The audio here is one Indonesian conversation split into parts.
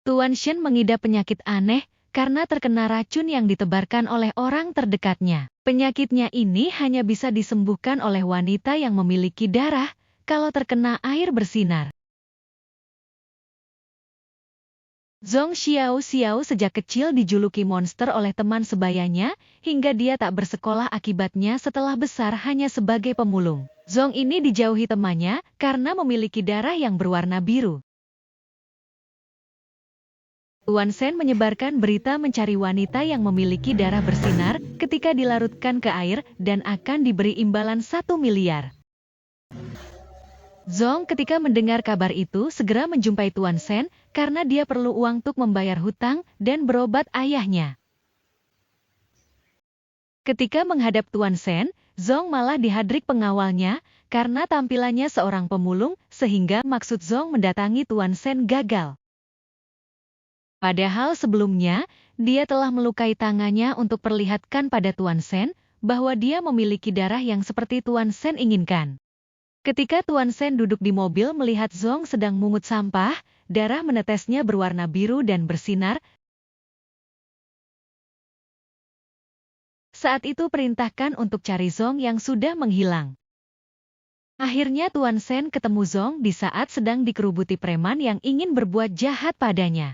Tuan Shen mengidap penyakit aneh karena terkena racun yang ditebarkan oleh orang terdekatnya. Penyakitnya ini hanya bisa disembuhkan oleh wanita yang memiliki darah kalau terkena air bersinar. Zhong Xiao sejak kecil dijuluki monster oleh teman sebayanya, hingga dia tak bersekolah akibatnya setelah besar hanya sebagai pemulung. Zhong ini dijauhi temannya karena memiliki darah yang berwarna biru. Tuan Shen menyebarkan berita mencari wanita yang memiliki darah bersinar ketika dilarutkan ke air dan akan diberi imbalan 1 miliar. Zhong ketika mendengar kabar itu segera menjumpai Tuan Shen karena dia perlu uang untuk membayar hutang dan berobat ayahnya. Ketika menghadap Tuan Shen, Zhong malah dihadrik pengawalnya karena tampilannya seorang pemulung sehingga maksud Zhong mendatangi Tuan Shen gagal. Padahal sebelumnya, dia telah melukai tangannya untuk perlihatkan pada Tuan Shen bahwa dia memiliki darah yang seperti Tuan Shen inginkan. Ketika Tuan Shen duduk di mobil melihat Zhong sedang mungut sampah, darah menetesnya berwarna biru dan bersinar. Saat itu perintahkan untuk cari Zhong yang sudah menghilang. Akhirnya Tuan Shen ketemu Zhong di saat sedang dikerubuti preman yang ingin berbuat jahat padanya.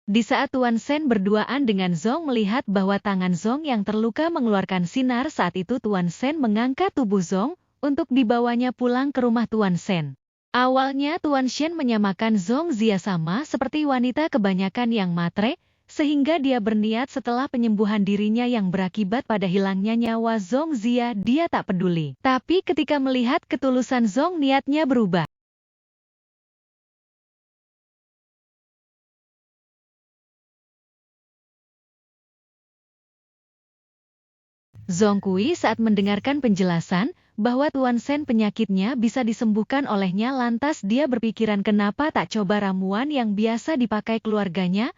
Di saat Tuan Shen berduaan dengan Zhong melihat bahwa tangan Zhong yang terluka mengeluarkan sinar, saat itu Tuan Shen mengangkat tubuh Zhong untuk dibawanya pulang ke rumah Tuan Shen. Awalnya Tuan Shen menyamakan Zhong Zia sama seperti wanita kebanyakan yang matre, sehingga dia berniat setelah penyembuhan dirinya yang berakibat pada hilangnya nyawa Zhong Zia dia tak peduli. Tapi ketika melihat ketulusan Zhong niatnya berubah. Zhong Kui saat mendengarkan penjelasan bahwa Tuan Shen penyakitnya bisa disembuhkan olehnya, lantas dia berpikiran kenapa tak coba ramuan yang biasa dipakai keluarganya.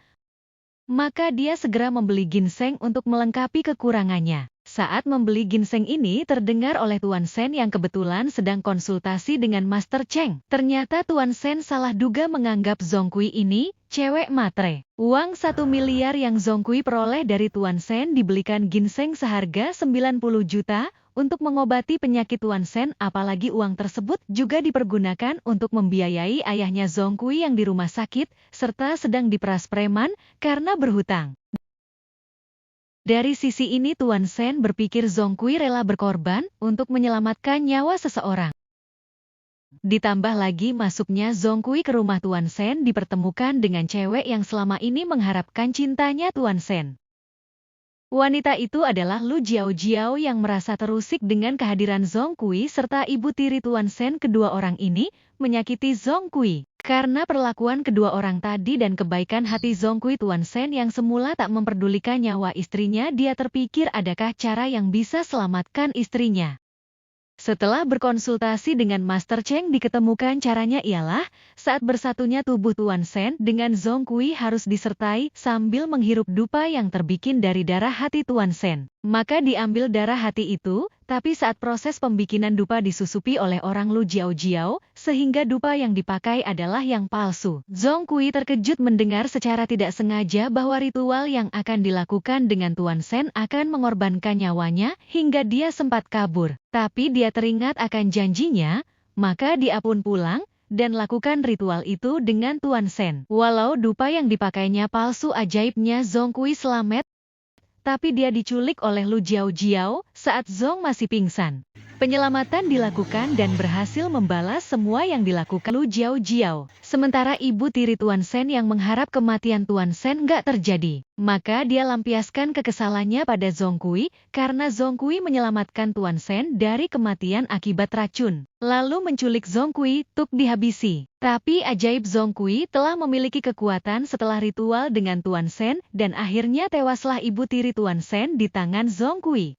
Maka dia segera membeli ginseng untuk melengkapi kekurangannya. Saat membeli ginseng ini terdengar oleh Tuan Shen yang kebetulan sedang konsultasi dengan Master Cheng. Ternyata Tuan Shen salah duga menganggap Zhong Kui ini cewek matre. Uang 1 miliar yang Zhong Kui peroleh dari Tuan Shen dibelikan ginseng seharga 90 juta untuk mengobati penyakit Tuan Shen, apalagi uang tersebut juga dipergunakan untuk membiayai ayahnya Zhong Kui yang di rumah sakit, serta sedang diperas preman karena berhutang. Dari sisi ini Tuan Shen berpikir Zhong Kui rela berkorban untuk menyelamatkan nyawa seseorang. Ditambah lagi masuknya Zhong Kui ke rumah Tuan Shen dipertemukan dengan cewek yang selama ini mengharapkan cintanya Tuan Shen. Wanita itu adalah Lu Jiao yang merasa terusik dengan kehadiran Zhong Kui serta ibu tiri Tuan Shen. Kedua orang ini menyakiti Zhong Kui. Karena perlakuan kedua orang tadi dan kebaikan hati Zhong Kui, Tuan Shen yang semula tak memperdulikan nyawa istrinya, dia terpikir adakah cara yang bisa selamatkan istrinya. Setelah berkonsultasi dengan Master Cheng diketemukan caranya ialah saat bersatunya tubuh Tuan Shen dengan Zhong Kui harus disertai sambil menghirup dupa yang terbikin dari darah hati Tuan Shen. Maka diambil darah hati itu, tapi saat proses pembikinan dupa disusupi oleh orang Lu Jiao, sehingga dupa yang dipakai adalah yang palsu. Zhong Kui terkejut mendengar secara tidak sengaja bahwa ritual yang akan dilakukan dengan Tuan Shen akan mengorbankan nyawanya hingga dia sempat kabur. Tapi dia teringat akan janjinya, maka dia pun pulang dan lakukan ritual itu dengan Tuan Shen. Walau dupa yang dipakainya palsu, ajaibnya Zhong Kui selamat, tapi dia diculik oleh Lu Jiao saat Zhong masih pingsan. Penyelamatan dilakukan dan berhasil membalas semua yang dilakukan Lu Jiao. Sementara ibu tiri Tuan Shen yang mengharap kematian Tuan Shen gak terjadi. Maka dia lampiaskan kekesalannya pada Zhong Kui karena Zhong Kui menyelamatkan Tuan Shen dari kematian akibat racun. Lalu menculik Zhong Kui untuk dihabisi. Tapi ajaib, Zhong Kui telah memiliki kekuatan setelah ritual dengan Tuan Shen dan akhirnya tewaslah ibu tiri Tuan Shen di tangan Zhong Kui.